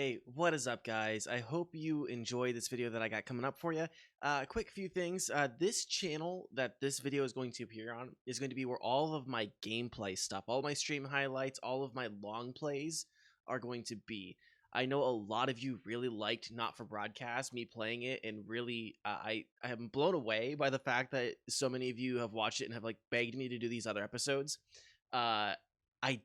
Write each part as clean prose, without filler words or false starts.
Hey, what is up, guys? I hope you enjoy this video that I got coming up for you. Quick few things. This channel that this video is going to appear on is going to be where all of my gameplay stuff, all my stream highlights, all of my long plays are going to be. I know a lot of you really liked Not For Broadcast, me playing it, and really, I am blown away by the fact that so many of you have watched it and have like begged me to do these other episodes. I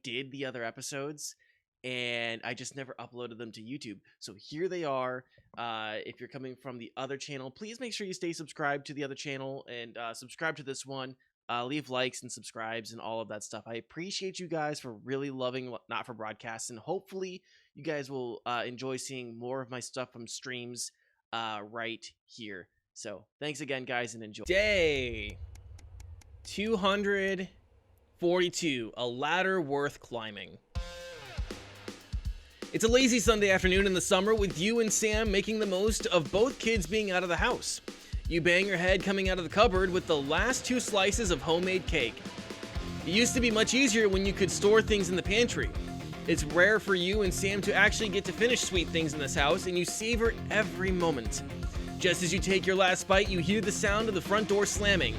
did the other episodes, and I just never uploaded them to YouTube. So here they are. If you're coming from the other channel, please make sure you stay subscribed to the other channel and subscribe to this one. Leave likes and subscribes and all of that stuff. I appreciate you guys for really loving Not For Broadcast, and hopefully you guys will enjoy seeing more of my stuff from streams right here. So thanks again, guys, and enjoy. Day 242, a ladder worth climbing. It's a lazy Sunday afternoon in the summer with you and Sam making the most of both kids being out of the house. You bang your head coming out of the cupboard with the last 2 slices of homemade cake. It used to be much easier when you could store things in the pantry. It's rare for you and Sam to actually get to finish sweet things in this house, and you savor every moment. Just as you take your last bite, you hear the sound of the front door slamming.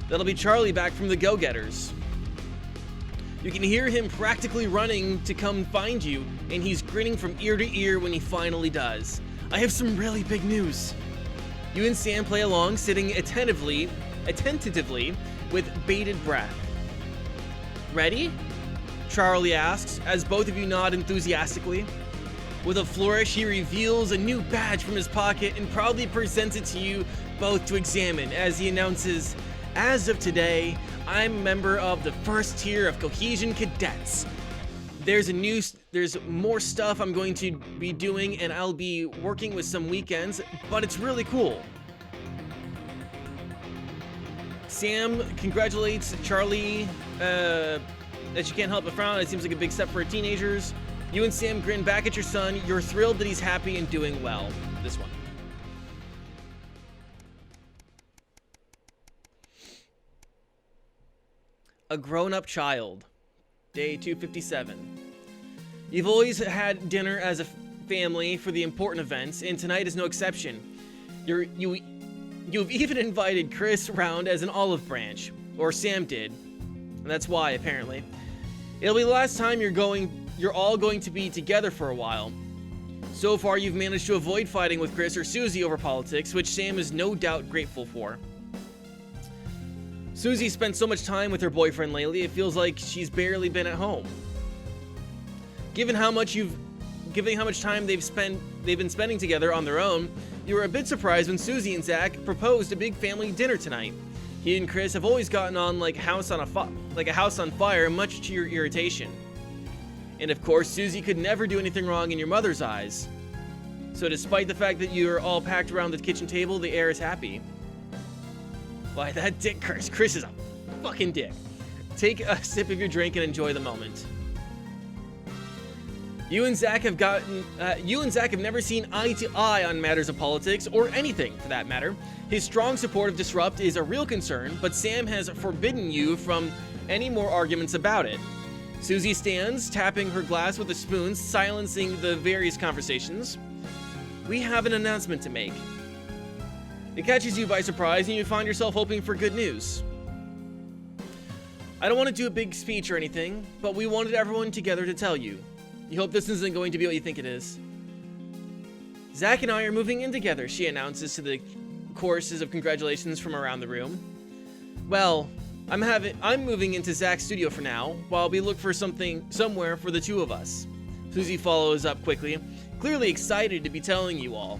That'll be Charlie back from the Go-Getters. You can hear him practically running to come find you, and he's grinning from ear to ear when he finally does. I have some really big news. You and Sam play along, sitting attentively with bated breath. Ready? Charlie asks, as both of you nod enthusiastically. With a flourish, he reveals a new badge from his pocket and proudly presents it to you both to examine as he announces, "As of today, I'm a member of the first tier of Cohesion Cadets. There's more stuff I'm going to be doing, and I'll be working with some weekends, but it's really cool." Sam congratulates Charlie that you can't help but frown. It seems like a big step for teenagers. You and Sam grin back at your son. You're thrilled that he's happy and doing well. This one. A grown-up child. Day 257. You've always had dinner as a family for the important events, and tonight is no exception. You've even invited Chris round as an olive branch, or Sam did. And that's why, apparently. It'll be the last time you're all going to be together for a while. So far, you've managed to avoid fighting with Chris or Susie over politics, which Sam is no doubt grateful for. Susie spent so much time with her boyfriend lately, it feels like she's barely been at home. Given how much time they've been spending together on their own, you were a bit surprised when Susie and Zach proposed a big family dinner tonight. He and Chris have always gotten on like a house on fire, much to your irritation. And of course, Susie could never do anything wrong in your mother's eyes. So despite the fact that you're all packed around the kitchen table, the air is happy. Why, that dick Chris is a fucking dick. Take a sip of your drink and enjoy the moment. You and Zach have never seen eye to eye on matters of politics, or anything for that matter. His strong support of Disrupt is a real concern, but Sam has forbidden you from any more arguments about it. Susie stands, tapping her glass with a spoon, silencing the various conversations. We have an announcement to make. It catches you by surprise, and you find yourself hoping for good news. I don't want to do a big speech or anything, but we wanted everyone together to tell you. You hope this isn't going to be what you think it is. Zach and I are moving in together, she announces to the choruses of congratulations from around the room. Well, I'm moving into Zach's studio for now, while we look for somewhere for the two of us. Susie follows up quickly, clearly excited to be telling you all.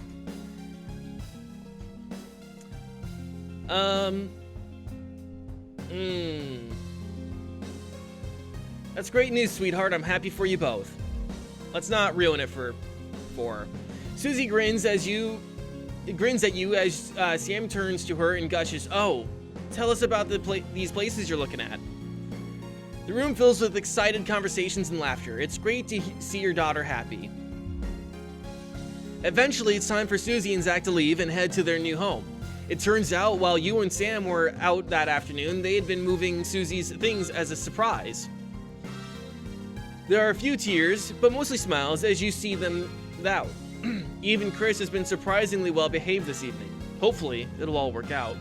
That's great news, sweetheart. I'm happy for you both. Let's not ruin it for her. Susie grins at you as Sam turns to her and gushes, "Oh, tell us about these places you're looking at." The room fills with excited conversations and laughter. It's great to see your daughter happy. Eventually, it's time for Susie and Zach to leave and head to their new home. It turns out while you and Sam were out that afternoon, they had been moving Susie's things as a surprise. There are a few tears, but mostly smiles as you see them out. Even Chris has been surprisingly well behaved this evening. Hopefully, it'll all work out.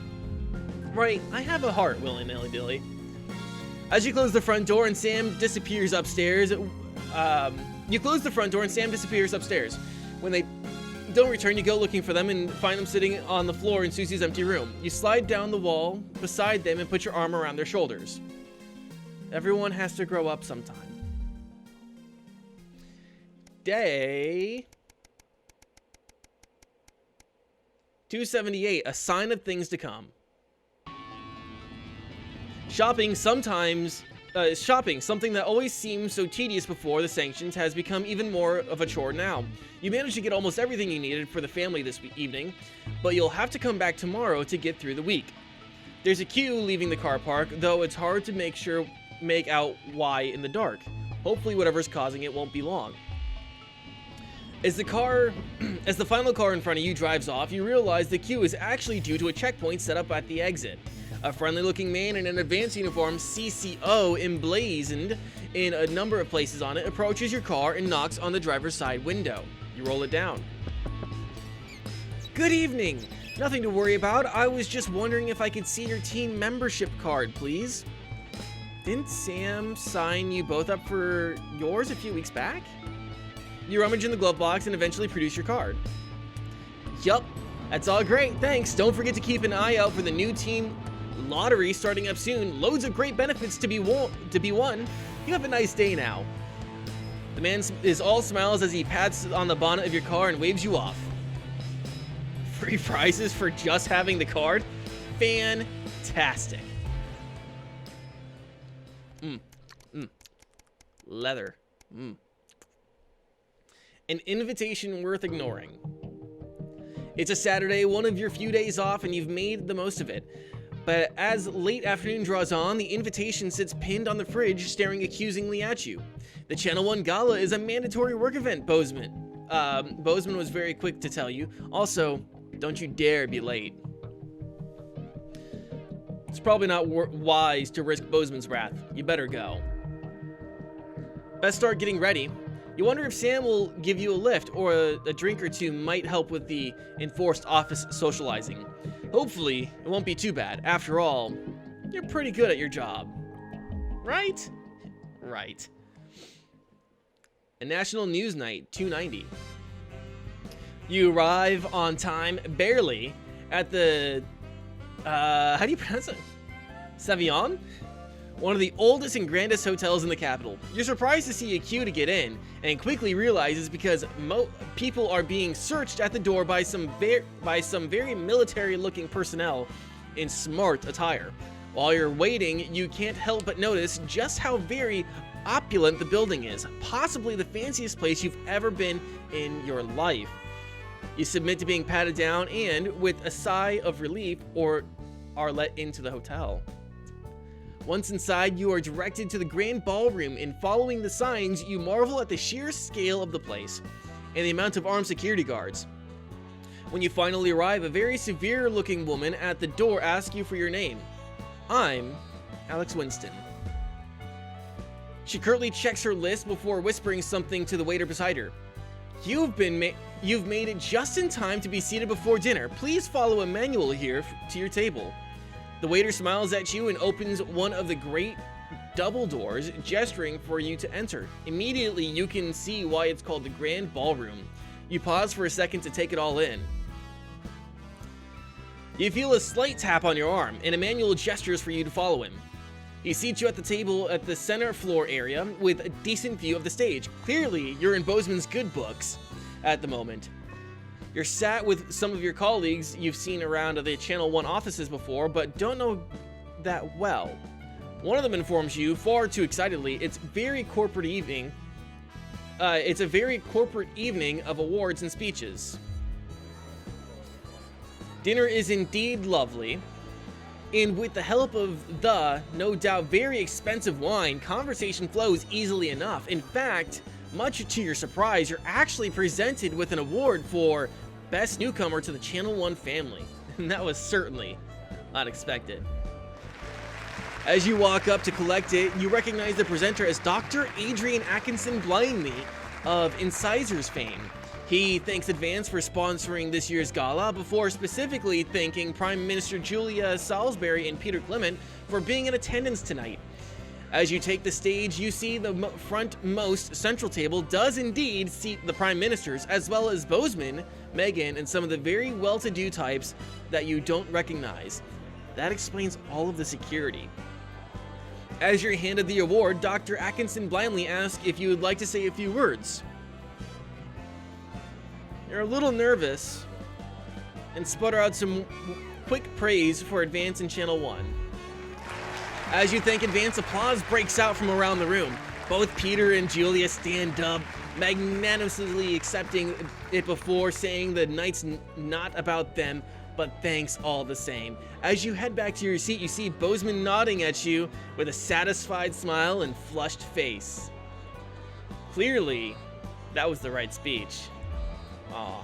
Right, I have a heart, willy-nilly Billy. As you close the front door and Sam disappears upstairs, you close the front door and Sam disappears upstairs. When they don't return, you go looking for them and find them sitting on the floor in Susie's empty room. You slide down the wall beside them and put your arm around their shoulders. Everyone has to grow up sometime. Day 278, a sign of things to come. Shopping, something that always seemed so tedious before the sanctions, has become even more of a chore now. You managed to get almost everything you needed for the family this evening, but you'll have to come back tomorrow to get through the week. There's a queue leaving the car park, though it's hard to make out why in the dark. Hopefully whatever's causing it won't be long. As the final car in front of you drives off, you realize the queue is actually due to a checkpoint set up at the exit. A friendly-looking man in an advanced uniform, CCO, emblazoned in a number of places on it, approaches your car and knocks on the driver's side window. You roll it down. Good evening. Nothing to worry about. I was just wondering if I could see your team membership card, please. Didn't Sam sign you both up for yours a few weeks back? You rummage in the glove box and eventually produce your card. Yup, that's all great, thanks. Don't forget to keep an eye out for the new team lottery starting up soon. Loads of great benefits to be won. You have a nice day now. The man is all smiles as he pats on the bonnet of your car and waves you off. Free prizes for just having the card? Fantastic. Leather. An invitation worth ignoring. It's a Saturday, one of your few days off, and you've made the most of it. But as late afternoon draws on, the invitation sits pinned on the fridge, staring accusingly at you. The Channel 1 Gala is a mandatory work event, Bozeman. Bozeman was very quick to tell you. Also, don't you dare be late. It's probably not wise to risk Bozeman's wrath. You better go. Best start getting ready. You wonder if Sam will give you a lift, or a drink or two might help with the enforced office socializing. Hopefully, it won't be too bad. After all, you're pretty good at your job. Right? Right. A National News Night 290. You arrive on time, barely, at the, how do you pronounce it? Savillon? One of the oldest and grandest hotels in the capital. You're surprised to see a queue to get in, and quickly realize it's because people are being searched at the door by some very military-looking personnel in smart attire. While you're waiting, you can't help but notice just how very opulent the building is, possibly the fanciest place you've ever been in your life. You submit to being patted down and, with a sigh of relief, are let into the hotel. Once inside, you are directed to the grand ballroom, and following the signs, you marvel at the sheer scale of the place and the amount of armed security guards. When you finally arrive, a very severe-looking woman at the door asks you for your name. I'm Alex Winston. She curtly checks her list before whispering something to the waiter beside her. You've made it just in time to be seated before dinner. Please follow a manual here to your table. The waiter smiles at you and opens one of the great double doors, gesturing for you to enter. Immediately, you can see why it's called the Grand Ballroom. You pause for a second to take it all in. You feel a slight tap on your arm, and Emmanuel gestures for you to follow him. He seats you at the table at the center floor area with a decent view of the stage. Clearly, you're in Bozeman's good books at the moment. You're sat with some of your colleagues you've seen around the Channel 1 offices before, but don't know that well. One of them informs you, far too excitedly, it's a very corporate evening of awards and speeches. Dinner is indeed lovely, and with the help of the, no doubt, very expensive wine, conversation flows easily enough. In fact, much to your surprise, you're actually presented with an award for Best Newcomer to the Channel 1 family. And that was certainly unexpected. As you walk up to collect it, you recognize the presenter as Dr. Adrian Atkinson Blindley of Incisors fame. He thanks Advance for sponsoring this year's gala before specifically thanking Prime Minister Julia Salisbury and Peter Clement for being in attendance tonight. As you take the stage, you see the frontmost central table does indeed seat the Prime Ministers, as well as Bozeman, Meghan, and some of the very well-to-do types that you don't recognize. That explains all of the security. As you're handed the award, Dr. Atkinson Blindley asks if you would like to say a few words. You're a little nervous and sputter out some quick praise for Advance and Channel 1. As you thank Advance, applause breaks out from around the room. Both Peter and Julia stand up, magnanimously accepting it before saying the night's not about them, but thanks all the same. As you head back to your seat, you see Bozeman nodding at you with a satisfied smile and flushed face. Clearly, that was the right speech. Aw.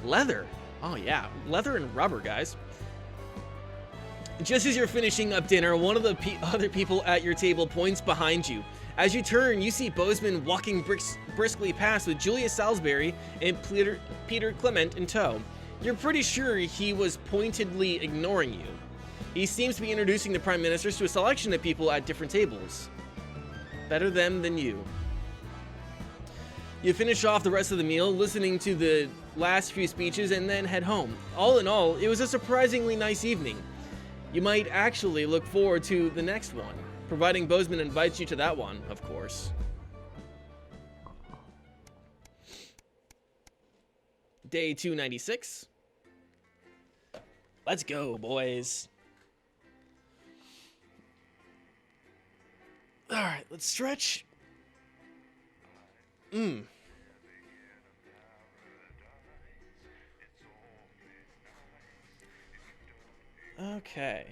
Leather. Oh yeah, leather and rubber, guys. Just as you're finishing up dinner, one of the other people at your table points behind you. As you turn, you see Bozeman walking briskly past with Julia Salisbury and Peter Clement in tow. You're pretty sure he was pointedly ignoring you. He seems to be introducing the Prime Ministers to a selection of people at different tables. Better them than you. You finish off the rest of the meal, listening to the last few speeches, and then head home. All in all, it was a surprisingly nice evening. You might actually look forward to the next one, providing Bozeman invites you to that one, of course. Day 296. Let's go, boys. All right, let's stretch. Okay.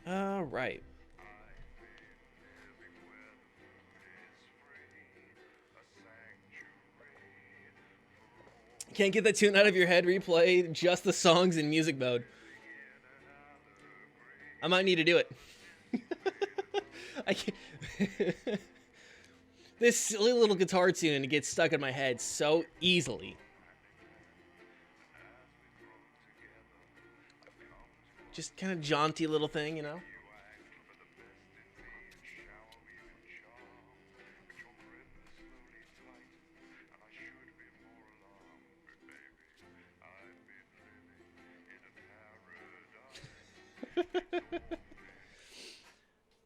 All right. Can't get that tune out of your head, replay just the songs in music mode. I might need to do it. I can't. This silly little guitar tune gets stuck in my head so easily. Just kind of jaunty little thing, you know?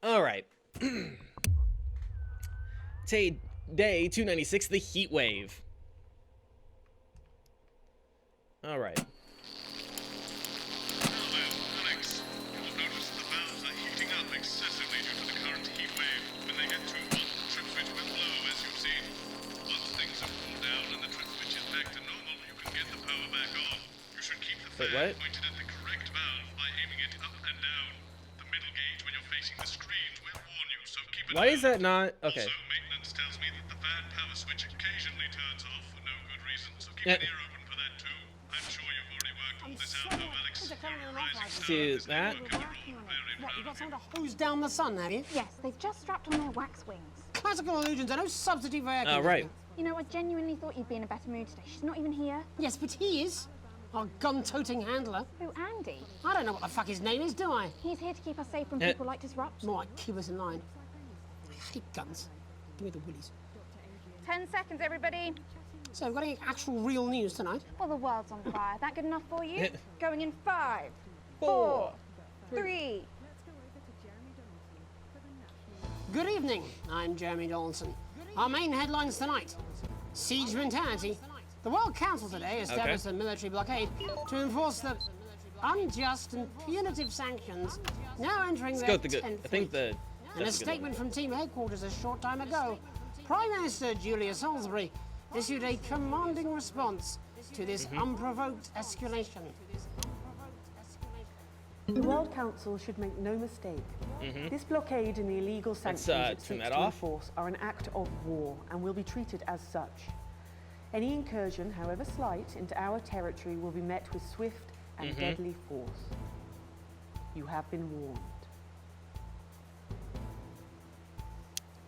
All right. Day 296, the heat wave. All right. Alex, you'll notice the valves are heating up excessively due to the current heat wave. When they get too hot, the trip switch will blow, as you've seen. Once things have cooled down and the trip switch is back to normal, you can get the power back on. You should keep the fan pointed at the correct valve by aiming it up and down. The middle gauge when you're facing the screen will warn you, so keep it. Why is that not okay? Also, maintenance tells me that the fan power switch occasionally turns off for no good reason, so keep an ear open for that too. I'm sure you've already worked all this out, though, Alex. Do that. What, you got someone to hose down the sun, have you? Yes, they've just strapped on their wax wings. Classical illusions are no substitute for air Oh, right. You know, I genuinely thought you'd be in a better mood today. She's not even here. Yes, but he is. Our gun-toting handler. Who, Andy? I don't know what the fuck his name is, do I? He's here to keep us safe from people like Disrupt. More like keep us in line. I hate guns. Give me the willies. 10 seconds, everybody. So, we've got any actual real news tonight? Well, the world's on fire. That good enough for you? Going in 5, 4, 3. Good evening, I'm Jeremy Donaldson. Our main headlines tonight. Siege mentality. The World Council today established a military blockade to enforce the unjust and punitive sanctions now entering their 10th week. In a statement from team headquarters a short time ago, Prime Minister Julia Salisbury issued a commanding response to this unprovoked escalation. The World Council should make no mistake. This blockade and the illegal sanctions it turn seeks that to off. enforce are an act of war and will be treated as such. Any incursion, however slight, into our territory will be met with swift and deadly force. You have been warned.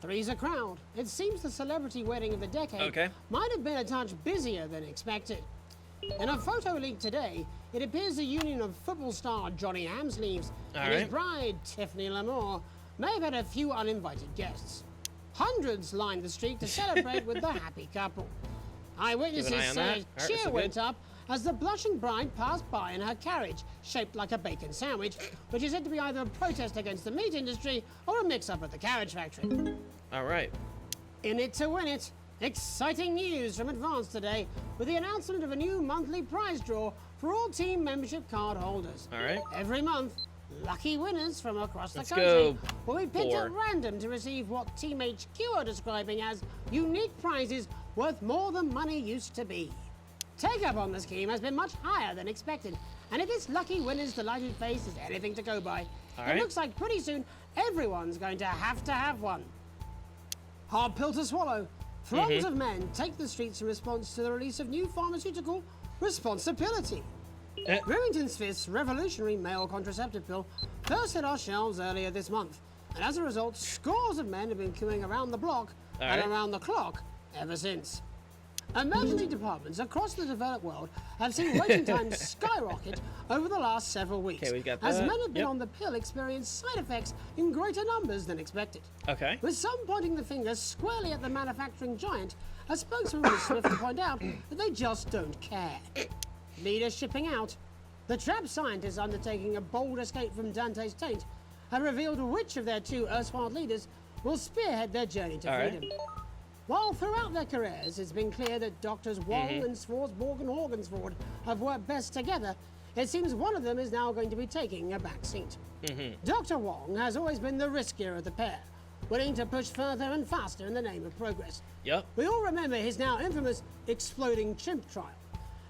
Three's a crowd. It seems the celebrity wedding of the decade might have been a touch busier than expected. In a photo leaked today, it appears the union of football star Johnny Amsleeves and his bride, Tiffany Lamour, may have had a few uninvited guests. Hundreds lined the street to celebrate with the happy couple. Eyewitnesses say a cheer went up as the blushing bride passed by in her carriage, shaped like a bacon sandwich, which is said to be either a protest against the meat industry or a mix-up at the carriage factory. All right. In it to win it. Exciting news from Advance today with the announcement of a new monthly prize draw for all team membership card holders. All right. Every month, lucky winners from across the Let's country go. will be picked Four. at random to receive what Team HQ are describing as unique prizes worth more than money used to be. Take-up on the scheme has been much higher than expected, and if this lucky winner's delighted face is anything to go by, it looks like pretty soon everyone's going to have one. Hard pill to swallow. Throngs of men take the streets in response to the release of new pharmaceutical responsibility. Remington Smith's revolutionary male contraceptive pill first hit our shelves earlier this month, and as a result, scores of men have been queuing around the block and around the clock ever since. Emergency departments across the developed world have seen waiting times skyrocket over the last several weeks, Okay, we got as that. men have been on the pill experience side effects in greater numbers than expected. Okay. With some pointing the finger squarely at the manufacturing giant, a spokesman was swift to point out that they just don't care. Leaders shipping out. The trapped scientists undertaking a bold escape from Dante's taint have revealed which of their two erstwhile leaders will spearhead their journey to freedom. While throughout their careers it's been clear that Doctors Wong and Swarsborg and Horgensford have worked best together, it seems one of them is now going to be taking a back seat. Dr. Wong has always been the riskier of the pair, willing to push further and faster in the name of progress. Yep. We all remember his now infamous exploding chimp trial.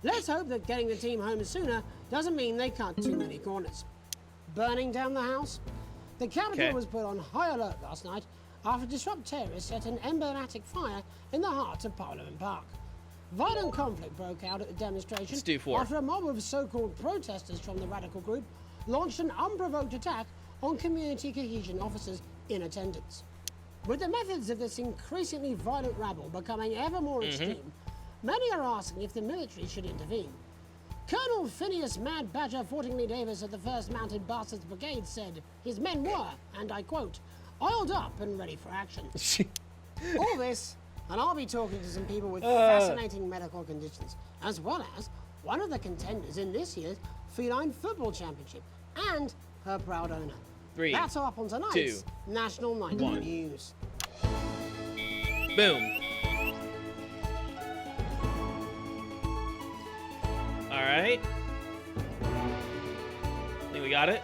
Let's hope that getting the team home sooner doesn't mean they cut too many corners. Burning down the house? The Capitol was put on high alert last night after disrupt terrorists set an emblematic fire in the heart of Parliament Park. Violent conflict broke out at the demonstration Let's do 4. after a mob of so-called protesters from the radical group launched an unprovoked attack on community cohesion officers in attendance. With the methods of this increasingly violent rabble becoming ever more extreme, many are asking if the military should intervene. Colonel Phineas Mad Badger Fortingley Davis of the 1st Mounted Bastards Brigade said his men were, and I quote, oiled up and ready for action. All this, and I'll be talking to some people with fascinating medical conditions, as well as one of the contenders in this year's Feline Football Championship, and her proud owner. 3. That's all up on tonight's National Night 1. News. Boom. All right. I think we got it.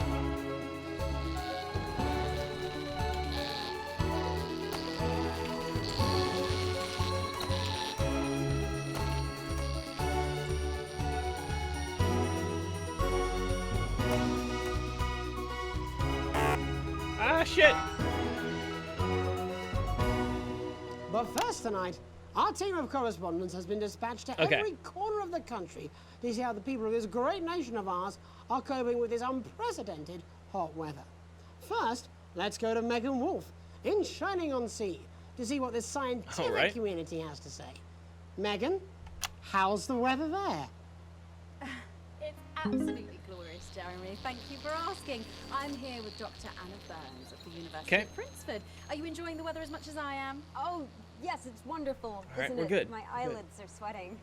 Ah, shit. But first tonight, our team of correspondents has been dispatched to every corner of the country to see how the people of this great nation of ours are coping with this unprecedented hot weather. First, let's go to Megan Wolf in Shining-on-Sea to see what this scientific community has to say. Megan, how's the weather there? It's absolutely glorious, Jeremy. Thank you for asking. I'm here with Dr. Anna Burns of the University of Princeton. Are you enjoying the weather as much as I am? Oh, yes, it's wonderful, right, isn't we're it? good. My eyelids are sweating.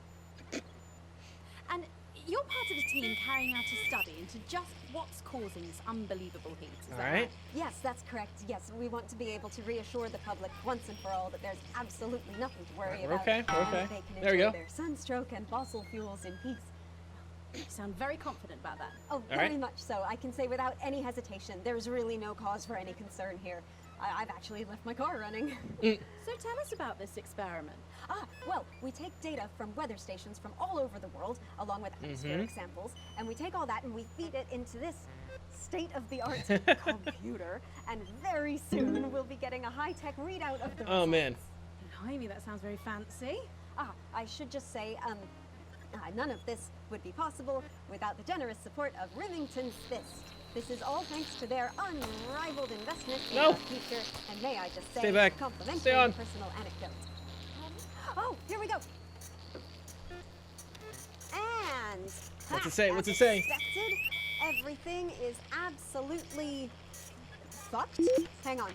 And you're part of a team carrying out a study into just what's causing this unbelievable heat. Is that right? Yes, that's correct. Yes, we want to be able to reassure the public once and for all that there's absolutely nothing to worry about. Okay. And that they can There we enjoy go. their sunstroke and fossil fuels in peace. You sound very confident about that. Oh, very much so. I can say without any hesitation, there's really no cause for any concern here. I've actually left my car running. So tell us about this experiment. Well, we take data from weather stations from all over the world, along with atmospheric samples, and we take all that and we feed it into this state-of-the-art computer, and very soon we'll be getting a high-tech readout of the results. Oh man. Blimey, that sounds very fancy. I should just say, none of this would be possible without the generous support of Remington's Fist. This is all thanks to their unrivaled investment in our future, and may I just say, Stay back. complimentary Stay on. personal anecdote. Oh, here we go. And What's it say? as What's it say? expected, everything is absolutely fucked. Hang on,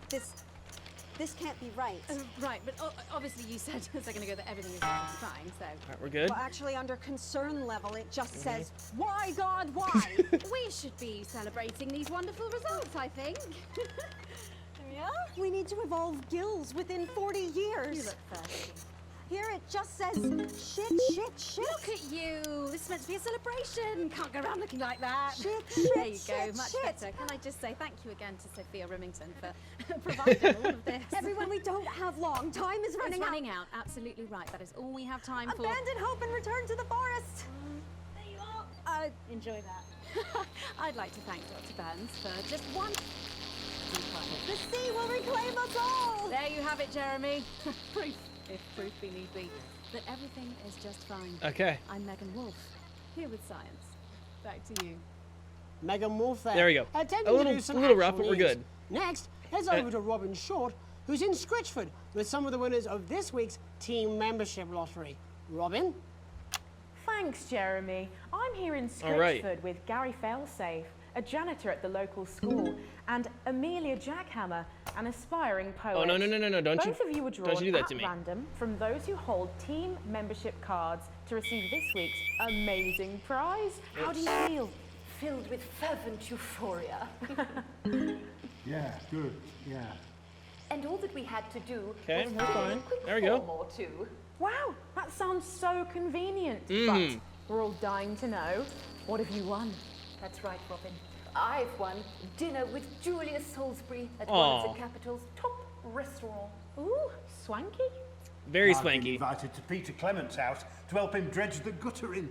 this can't be right. Right, but obviously you said a second ago that everything is fine, so... Alright, we're good. Well, actually, under concern level, it just says, "Why, God, why?" We should be celebrating these wonderful results, I think. Yeah? We need to evolve gills within 40 years. You look thirsty. Here it just says, shit, shit, shit. Look at you! This is meant to be a celebration! Can't go around looking like that! Shit, There you shit, go, shit, much shit. better. Can I just say thank you again to Sophia Remington for providing all of this? Everyone, we don't have long. Time is running It's out. running out, absolutely right. That is all we have time for. Abandon hope and return to the forest. There you are! Enjoy that. I'd like to thank Dr. Burns for just one... The sea will reclaim us all. There you have it, Jeremy. Proof, if proof be need be, that everything is just fine. Okay. I'm Megan Wolf, here with science. Back to you. Megan Wolf there. There we go. Attempting A little- to do some a little rough, actual but we're news. good. Next, heads over to Robin Short, who's in Scritchford with some of the winners of this week's team membership lottery. Robin? Thanks, Jeremy. I'm here in All right. Scritchford with Gary Failsafe, a janitor at the local school, and Amelia Jackhammer, an aspiring poet. Oh, no. Don't Both of you were drawn don't you do that at to me. random from those who hold team membership cards to receive this week's amazing prize. How do you feel? Filled with fervent euphoria. Yeah, good, yeah. And all that we had to do Okay, was we're fill in fine. a quick There we go. form or two. Wow, that sounds so convenient. Mm-hmm. But we're all dying to know, what have you won? That's right, Robin. I've won dinner with Julius Salisbury at one Aw. of the capital's top restaurants. Ooh, swanky. Very I've been swanky. invited to Peter Clement's house to help him dredge the gutter in.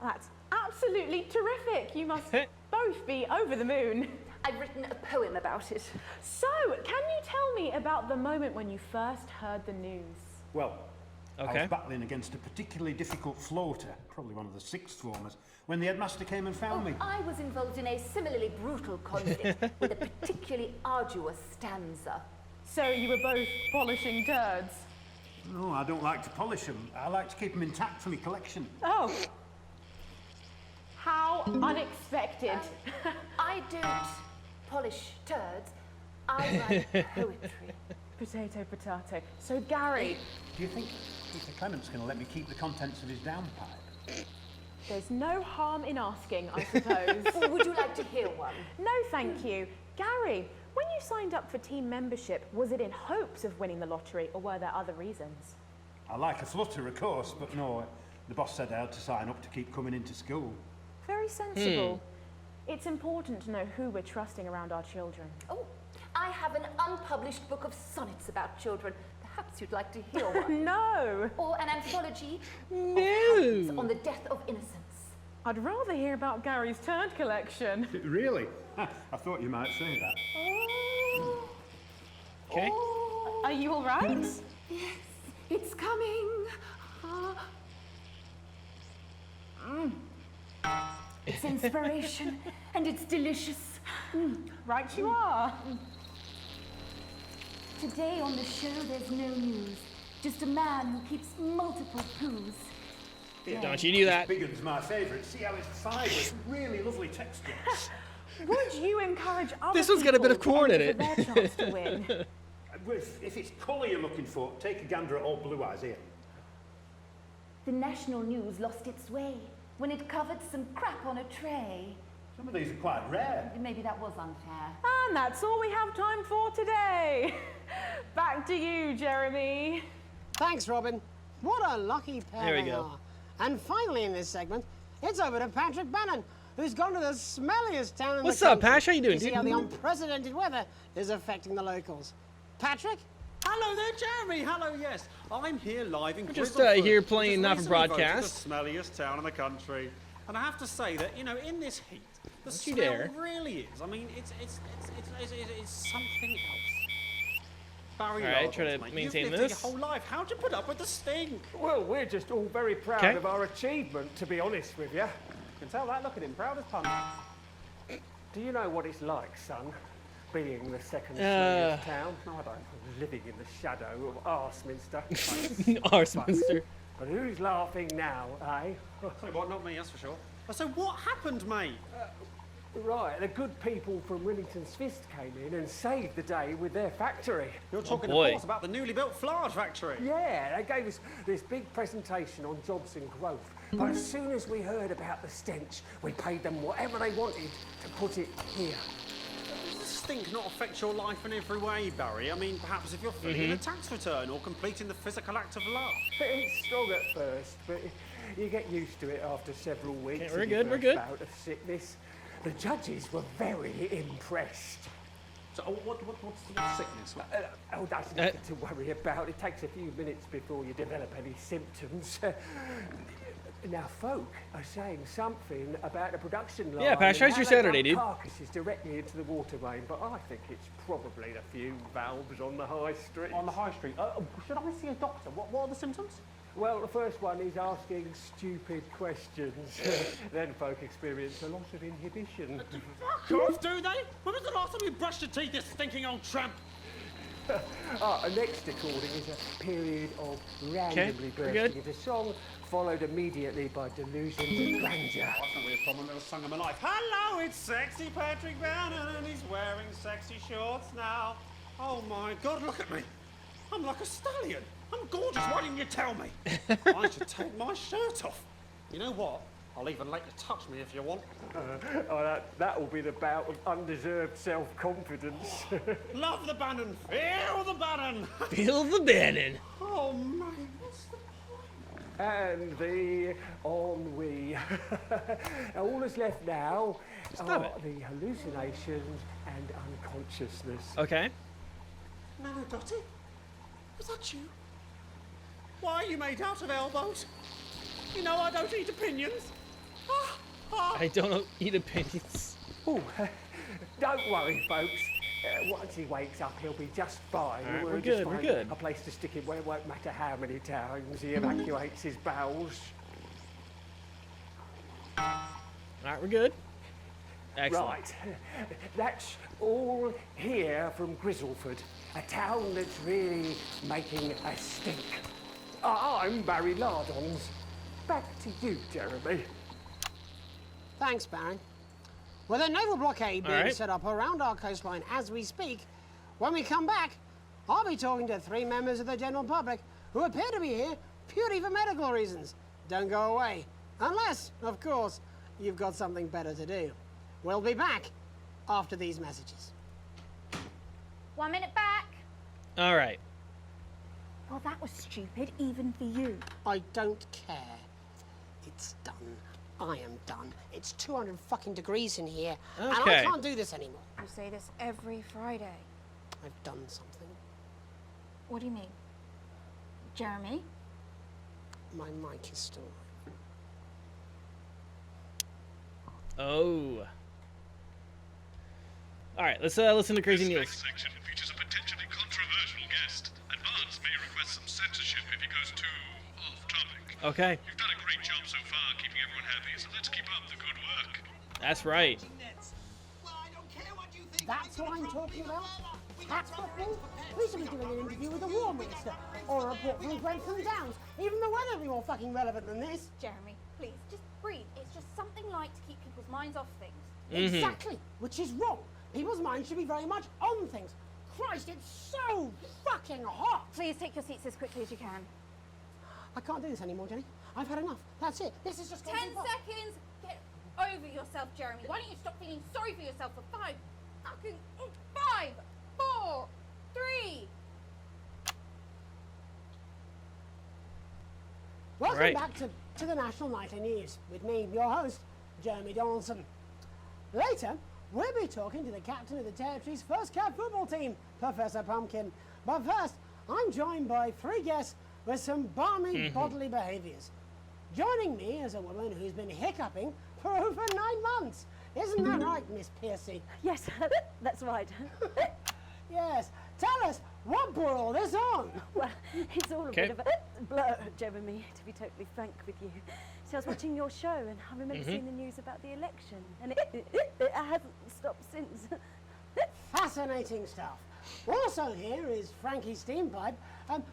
That's absolutely terrific. You must both be over the moon. I've written a poem about it. So, can you tell me about the moment when you first heard the news? Well, I Okay. was battling against a particularly difficult floater, probably one of the sixth formers, when the headmaster came and found me. I was involved in a similarly brutal conflict with a particularly arduous stanza. So you were both polishing turds? No, I don't like to polish them. I like to keep them intact for my collection. Oh. How unexpected. I don't polish turds. I write poetry. Potato, potato. So Gary, Do you think Peter Clement's going to let me keep the contents of his downpipe? there's no harm in asking, I suppose. Or would you like to hear one? No, thank you. Gary, when you signed up for team membership, was it in hopes of winning the lottery or were there other reasons? I like a flutter, of course, but no, the boss said I had to sign up to keep coming into school. Very sensible. It's important to know who we're trusting around our children. Oh, I have an unpublished book of sonnets about children. Perhaps you'd like to hear one. No! Or an anthology of No. poems on the death of innocence. I'd rather hear about Gary's turd collection. Really? I thought you might say that. Oh, Okay. oh, Are you all right? yes, it's coming. Ah. It's inspiration and it's delicious. Right you are. Today on the show there's no news. Just a man who keeps multiple poos. Don't you do that. Big Un's my favourite. See how it's fibres, really lovely texture. Would you encourage other This one's got a bit of people to corn in enter it. for their chance to win? If it's colour you're looking for, take a gander at old Blue Eyes here. The national news lost its way when it covered some crap on a tray. Some of these are quite rare. Maybe that was unfair. And that's all we have time for today. Back to you, Jeremy. Thanks, Robin. What a lucky pair There we they go. are. And finally in this segment, it's over to Patrick Bannon, who's gone to the smelliest town in What's the up, country Pash? How you doing, to see dude? how the unprecedented weather is affecting the locals. Patrick? Hello there, Jeremy. Hello, yes. I'm here live in just, Grizzleford, here which playing is not for recently voted broadcast. the smelliest town in the country. And I have to say that, you know, in this heat, the Don't you smell dare. really is. I mean, it's something else. Barry All right, Lardons, try to mate, maintain you've lived this. your whole life. How'd you put up with the stink? Well, we're just all very proud Okay. of our achievement, to be honest with you. You can tell that. Look at him, proud as punch. Do you know what it's like, son, being the second smelliest town? No, I don't. Living in the shadow of Arseminster. Arseminster. But who's laughing now, eh? Tell you what, not me, that's for sure. So what happened, mate? Right, the good people from Willington's Fist came in and saved the day with their factory. You're talking, boy. of course, about the newly built flour factory. Yeah, they gave us this big presentation on jobs and growth. But as soon as we heard about the stench, we paid them whatever they wanted to put it here. Does the stink not affect your life in every way, Barry? I mean, perhaps if you're filling in a tax return or completing the physical act of love. It's strong at first, but you get used to it after several weeks. Okay, we're of your good, we're first good. bout of sickness. The judges were very impressed. So what's the sickness? Oh, that's nothing to worry about. It takes a few minutes before you develop any symptoms. Now, folk are saying something about the production line. Yeah, Pash, and how's how your they Saturday, dump dude? Carcasses directly into the water main, but I think it's probably the fume valves on the high street. On the high street. Should I see a doctor? What are the symptoms? Well, the first one is asking stupid questions. Then folk experience a loss of inhibition. Fuck off, do they? When was the last time you brushed your teeth, you stinking old tramp? A next recording is a period of randomly we're bursting good. into song, followed immediately by delusions of grandeur. That's not really a problem, never sung in my life. Hello, it's sexy Patrick Bannon, and he's wearing sexy shorts now. Oh my God, look at me. I'm like a stallion. I'm gorgeous, why didn't you tell me? I should take my shirt off. You know what? I'll even let you touch me if you want. That will be the bout of undeserved self-confidence. Love the Bannon, feel the Bannon. Feel the Bannon. Oh mate, what's the point? And the ennui. All that's left now are the hallucinations and unconsciousness. Okay. Nana Dottie? Was that you? Why are you made out of elbows? You know I don't eat opinions. I don't eat opinions. Ooh, don't worry, folks. Once he wakes up, he'll be just fine. All right, We'll we're just good, we're find good. a place to stick him where it won't matter how many times he evacuates his bowels. All right, we're good. Excellent. Right. That's all here from Grizzleford, a town that's really making a stink. I'm Barry Lardons. Back to you, Jeremy. Thanks, Baron. With a naval blockade being right. set up around our coastline as we speak, when we come back, I'll be talking to 3 members of the general public who appear to be here purely for medical reasons. Don't go away. Unless, of course, you've got something better to do. We'll be back after these messages. 1 minute back. All right. Well, that was stupid, even for you. I don't care. It's done. I am done. It's 200 fucking degrees in here, and I Okay. can't do this anymore. You say this every Friday. I've done something. What do you mean? Jeremy? My mic is still... Oh. All right, let's listen to Crazy This Niels. next section features a potentially controversial guest, and Barnes may request some censorship if he goes too off-topic. Okay, You've done a great job so far keeping everyone happy, so let's keep up the good work. that's right. That's what I'm talking about? Cat football? We should be doing an interview with the War Minister, or a report from Grenfell Downs. Even the weather will be more fucking relevant than this. Jeremy, please, just breathe. It's just something light to keep people's minds off things. Exactly, which is wrong. People's minds should be very much on things. Christ, it's so fucking hot. Please take your seats as quickly as you can. I can't do this anymore, Jenny. I've had enough. That's it. This is just... 10 seconds. Get over yourself, Jeremy. Why don't you stop feeling sorry for yourself for 5 fucking 5, 4, 3. Welcome Right. back to the National Nightly News with me, your host, Jeremy Donaldson. Later, we'll be talking to the captain of the territory's first cat football team, Professor Pumpkin. But first, I'm joined by 3 guests with some balmy bodily behaviours. Joining me is a woman who's been hiccuping for over 9 months. Isn't that right, Miss Piercy? Yes, that's right. Yes. Tell us, what brought all this on? Well, it's all a bit of a blur, Jeremy, to be totally frank with you. So I was watching your show and I remember seeing the news about the election, and it hasn't stopped since. Fascinating stuff. Also here is Frankie Steampipe.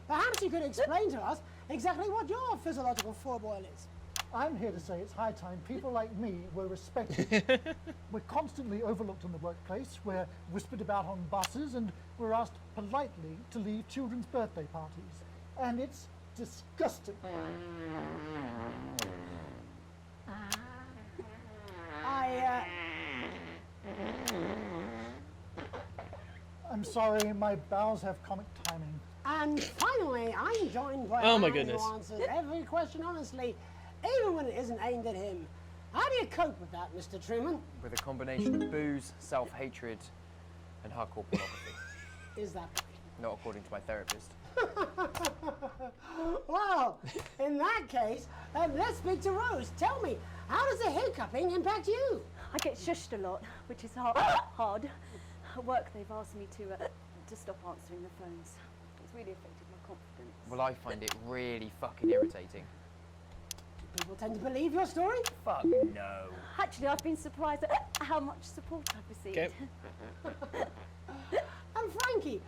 Perhaps you could explain to us exactly what your physiological foreboil is. I'm here to say it's high time people like me were respected. We're constantly overlooked in the workplace, we're whispered about on buses, and we're asked politely to leave children's birthday parties. And it's disgusting. I'm sorry, my bowels have comic timing. And finally, I'm joined by a man who answers every question honestly, even when it isn't aimed at him. How do you cope with that, Mr. Truman? With a combination of booze, self-hatred, and hardcore pornography. Is that right? Not according to my therapist. Well, in that case, let's speak to Rose. Tell me, how does the hiccuping impact you? I get shushed a lot, which is hard. At work, they've asked me to stop answering the phones. It's really affected my confidence. Well, I find it really fucking irritating. People tend to believe your story? Fuck no. Actually, I've been surprised at how much support I've received. And Frankie,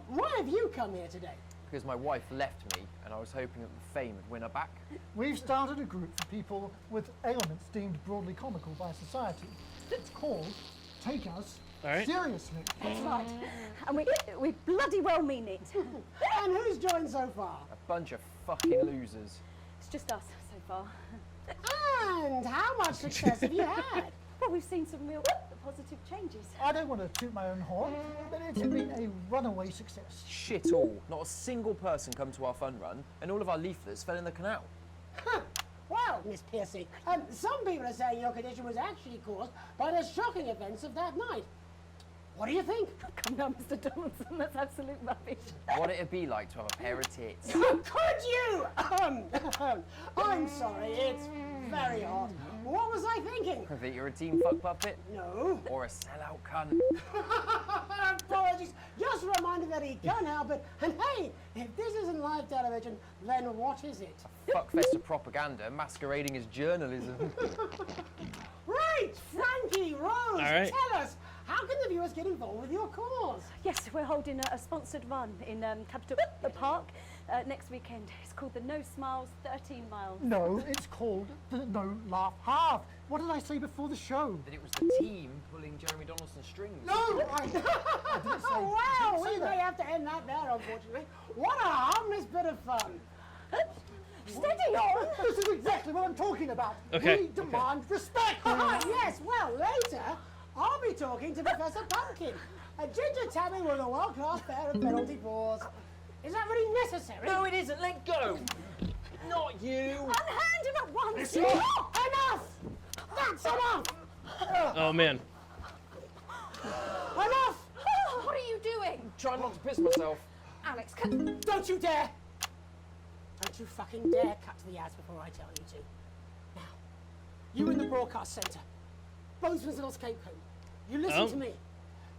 why have you come here today? Because my wife left me, and I was hoping that the fame would win her back. We've started a group for people with ailments deemed broadly comical by society. It's called Take Us Seriously. That's right. And we bloody well mean it. And who's joined so far? A bunch of fucking losers. It's just us so far. And how much success have you had? Well, we've seen some real positive changes. I don't want to toot my own horn, but it's been a runaway success. Shit all. Not a single person come to our fun run, and all of our leaflets fell in the canal. Well, Miss Piercy, some people are saying your condition was actually caused by the shocking events of that night. What do you think? Come down, Mr. Donaldson, that's absolute rubbish. What it'd be like to have a pair of tits. Could you? I'm sorry, it's very hot. What was I thinking? That you're a team fuck puppet? No. Or a sellout cunt? Apologies. Just a reminder that he can't help it. And hey, if this isn't live television, then what is it? A fuckfest of propaganda masquerading as journalism. Right, Frankie, Rose, tell us, how can the viewers get involved with your cause? Yes, we're holding a sponsored run in Capital Park next weekend. It's called the No Smiles 13 Miles. No, it's called the No Laugh Half. What did I say before the show? That it was the team pulling Jeremy Donaldson's strings. No, I didn't say. Wow, we may have to end that there, unfortunately. What a harmless bit of fun. Steady on! This is exactly what I'm talking about. Okay. We demand respect. Yes, well, later, I'll be talking to Professor Pumpkin, a ginger tabby with a world-class pair of penalty paws. Is that really necessary? No, it isn't. Let go. Not you. Unhand him at once. Enough! That's enough! Oh man. Enough! What are you doing? Trying not to piss myself. Alex, Don't you dare! Don't you fucking dare cut to the ads before I tell you to. Now, you in the broadcast centre, Bozeman's little scapegoat, you listen to me.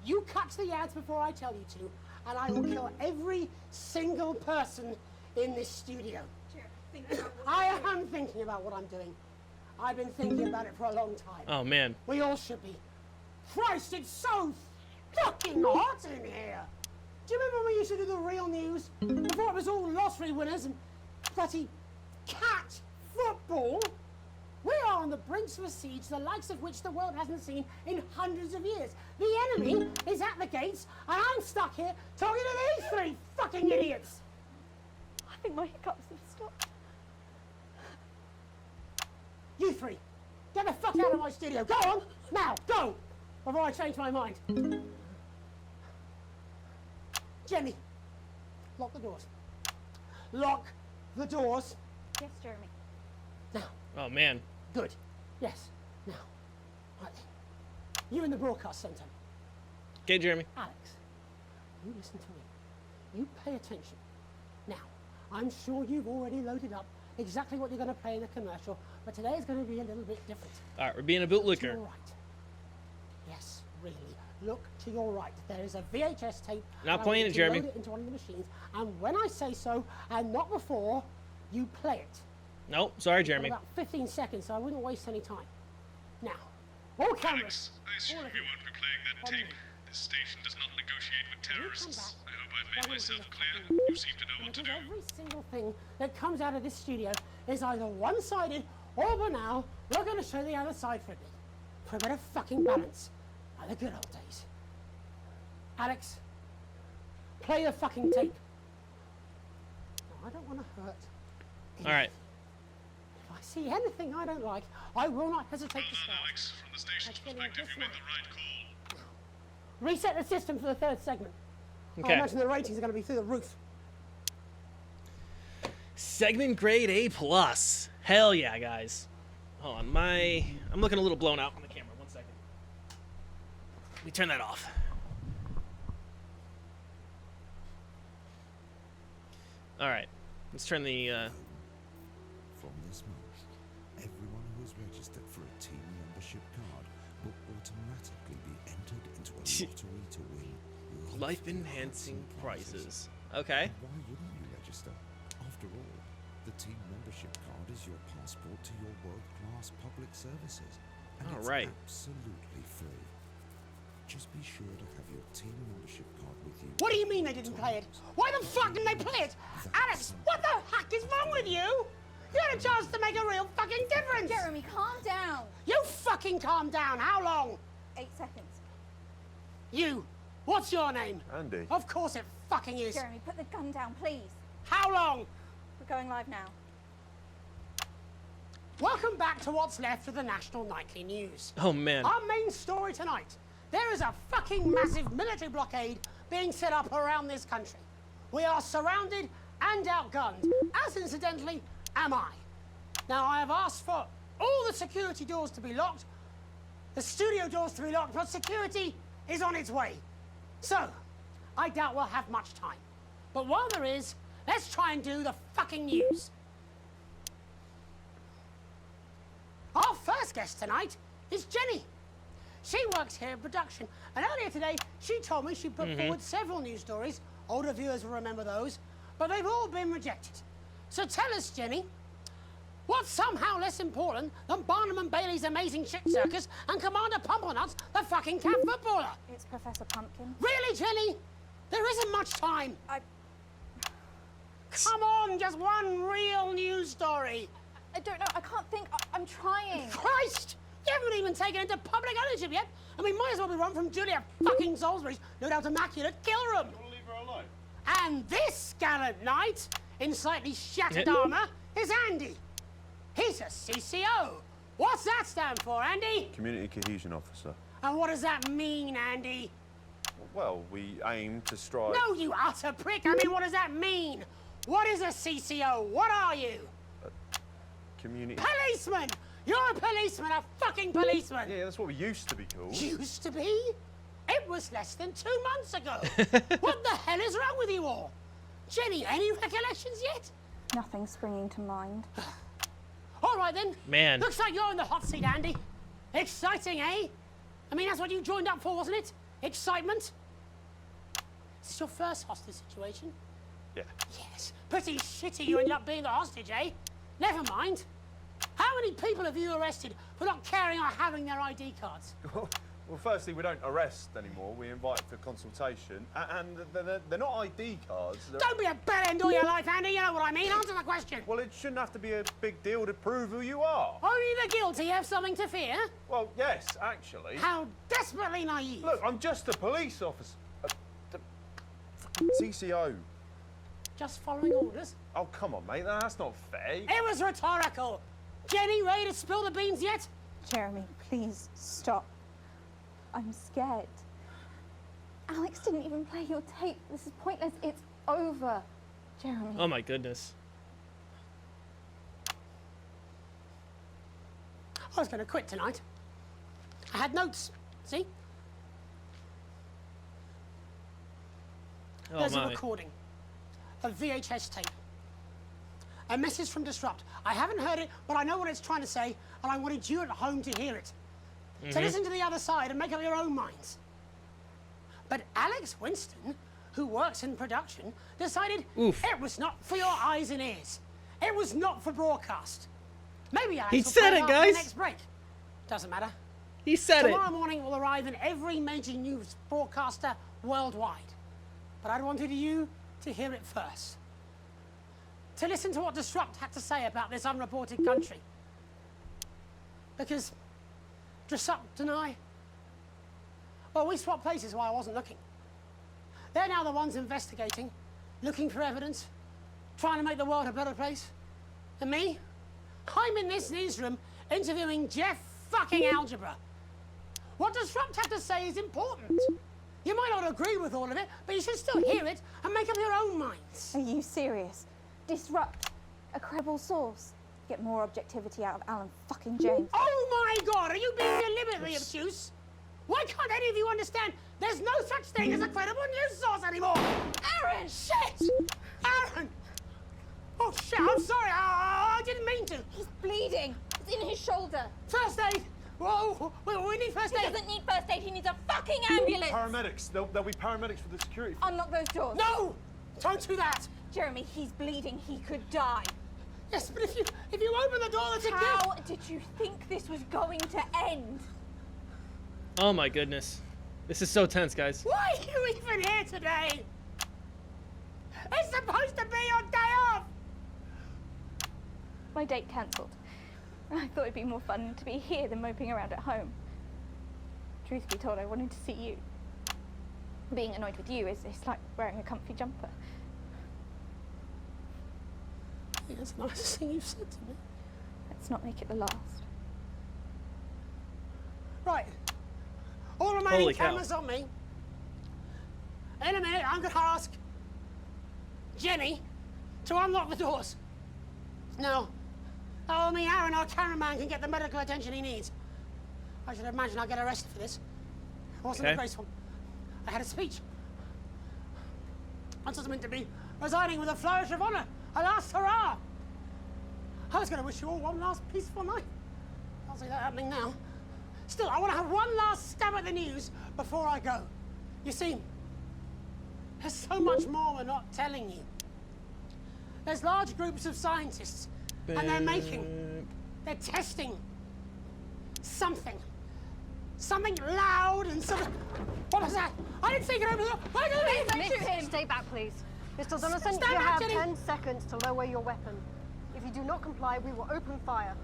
You cut to the ads before I tell you to, and I will kill every single person in this studio. I am thinking about what I'm doing. I've been thinking about it for a long time. Oh man. We all should be. Christ, it's so fucking hot in here. Do you remember when we used to do the real news? Before it was all lottery winners and bloody cat football? We are on the brinks of a siege the likes of which the world hasn't seen in hundreds of years. The enemy is at the gates, and I'm stuck here talking to these 3 fucking idiots. I think my hiccups have stopped. You 3, get the fuck out of my studio. Go on, now, go, before I change my mind. Jenny, lock the doors. Lock the doors. Yes, Jeremy. Now. Oh man. Good. Yes. Now, You in the broadcast center. Okay, Jeremy. Alex, you listen to me. You pay attention. Now, I'm sure you've already loaded up exactly what you're going to play in the commercial, but today is going to be a little bit different. All right, we're being a bootlicker. To your right. Yes, really. Look to your right. There is a VHS tape. Not playing it, Jeremy. Load it into one of the machines, and when I say so, and not before, you play it. Nope, sorry, Jeremy. About 15 seconds, so I wouldn't waste any time. Now, all cameras. I assume you won't be playing that tape. This station does not negotiate with terrorists. I hope I've made myself clear. You seem to know what to do. Every single thing that comes out of this studio is either one-sided or banal. We're going to show the other side for a bit. For a bit of fucking balance. Like the good old days. Alex, play the fucking tape. No, I don't want to hurt. All right. If I see anything I don't like, I will not hesitate to start. Alex, from the station's perspective, you made the right call. Reset the system for the third segment. Okay. I imagine the ratings are going to be through the roof. Segment grade A+. Hell yeah, guys. Hold on, I'm looking a little blown out on the camera. 1 second. Let me turn that off. All right, let's turn the. From this month, everyone who is registered for a team membership card will automatically be entered into a lottery to win life-enhancing prizes. Okay. And why wouldn't you register? After all, the team membership card is your passport to your world-class public services, and All it's right. absolutely free. Just be sure to have your team membership card with you. What do you mean they didn't play it? Why the fuck didn't they play it? Alex, what the heck is wrong with you? You had a chance to make a real fucking difference. Jeremy, calm down. You fucking calm down. How long? 8 seconds. You. What's your name? Andy. Of course it fucking is. Jeremy, put the gun down, please. How long? We're going live now. Welcome back to what's left of the National Nightly News. Oh, man. Our main story tonight. There is a fucking massive military blockade being set up around this country. We are surrounded and outgunned, as incidentally am I. Now, I have asked for all the security doors to be locked, the studio doors to be locked, but security is on its way. So, I doubt we'll have much time. But while there is, let's try and do the fucking news. Our first guest tonight is Jenny. She works here in production, and earlier today, she told me she put forward several news stories. Older viewers will remember those, but they've all been rejected. So tell us, Jenny, what's somehow less important than Barnum and Bailey's Amazing Shit Circus and Commander Pumplenuts, the fucking cat footballer? It's Professor Pumpkin. Really, Jenny? There isn't much time. Come on, just one real news story. I don't know. I can't think. I'm trying. Christ! You haven't even taken into public ownership yet. I mean, might as well be run from Julia fucking Salisbury's no doubt immaculate kill room. You want to leave her alone? And this gallant knight, in slightly shattered armour, is Andy. He's a CCO. What's that stand for, Andy? Community Cohesion Officer. And what does that mean, Andy? Well, we aim to strive... No, you utter prick. I mean, what does that mean? What is a CCO? What are you? Community... Policeman! You're a policeman, a fucking policeman! Yeah, that's what we used to be called. Used to be? It was less than 2 months ago. What the hell is wrong with you all? Jenny, any recollections yet? Nothing springing to mind. All right then. Man. Looks like you're in the hot seat, Andy. Exciting, eh? I mean, that's what you joined up for, wasn't it? Excitement? Is this your first hostage situation? Yeah. Yes. Pretty shitty you ended up being the hostage, eh? Never mind. How many people have you arrested for not carrying or having their ID cards? Well, firstly, we don't arrest anymore. We invite for consultation. And they're not ID cards. Don't be a bell end all your life, Andy. You know what I mean. Answer the question. Well, it shouldn't have to be a big deal to prove who you are. Only the guilty have something to fear? Well, yes, actually. How desperately naive. Look, I'm just a police officer. CCO. Just following orders? Oh, come on, mate. That's not fair. It was rhetorical. Jenny, ready to spill the beans yet? Jeremy, please stop. I'm scared. Alex didn't even play your tape. This is pointless. It's over. Jeremy. Oh my goodness. I was going to quit tonight. I had notes See? Oh, There's a my. recording. A VHS tape. A message from Disrupt. I haven't heard it, but I know what it's trying to say, and I wanted you at home to hear it. So listen to the other side and make up your own minds. But Alex Winston, who works in production, decided it was not for your eyes and ears. It was not for broadcast. Maybe Alex He will said play it, after guys. the next break. Doesn't matter. He said Tomorrow morning it will arrive in every major news broadcaster worldwide. But I wanted you to hear it first. To listen to what Disrupt had to say about this unreported country. Because Disrupt and I, well, we swapped places while I wasn't looking. They're now the ones investigating, looking for evidence, trying to make the world a better place. And me, I'm in this newsroom interviewing Jeff fucking Algebra. What Disrupt had to say is important. You might not agree with all of it, but you should still hear it and make up your own minds. Are you serious? Disrupt. A credible source. Get more objectivity out of Alan fucking James. Oh my God, are you being deliberately obtuse? Why can't any of you understand there's no such thing as a credible news source anymore? Aaron! Shit! Aaron! Oh shit, I'm sorry, I didn't mean to. He's bleeding. It's in his shoulder. First aid! Whoa, we need first aid. He doesn't need first aid, he needs a fucking ambulance. Paramedics. There'll be paramedics for the security. Unlock those doors. No! Don't do that! Jeremy, he's bleeding. He could die. Yes, but if you open the door, that's How did you think this was going to end? Oh my goodness. This is so tense, guys. Why are you even here today? It's supposed to be your day off! My date cancelled. I thought it'd be more fun to be here than moping around at home. Truth be told, I wanted to see you. Being annoyed with you is like wearing a comfy jumper. Yeah, that's the nicest thing you've said to me. Let's not make it the last. Right. All remaining Holy cow. cameras on me. In a minute, I'm going to ask Jenny to unlock the doors. Now, me, Aaron, our cameraman, can get the medical attention he needs. I should imagine I'll get arrested for this. It wasn't Okay. graceful. I had a speech. I was meant to be residing with a flourish of honour, a last hurrah. I was going to wish you all one last peaceful night. I'll see that happening now. Still, I want to have one last stab at the news before I go. You see, there's so much more we're not telling you. There's large groups of scientists, and they're testing something. Something loud and sort of... What was that? I didn't think it over the... Why did it? Don't shoot him. Stay back, please. Mr. Donaldson, Stand you back, have Jenny. 10 seconds to lower your weapon. If you do not comply, we will open fire.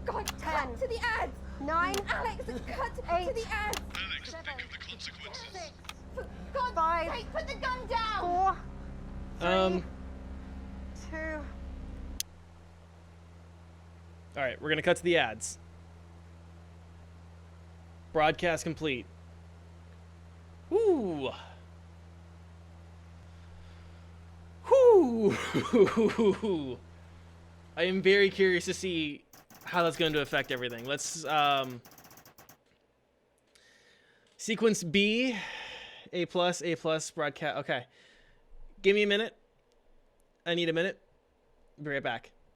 God, 10. cut to the ads. 9. Alex, cut 8. to the ads. Alex, 7. think of the consequences. 6. For God's 5. sake, put the gun down. 4. 2. All right, we're gonna cut to the ads. Broadcast complete. Ooh. Whoo. I am very curious to see how that's going to affect everything. Let's sequence B, A+, broadcast. Okay. Give me a minute. I need a minute. Be right back.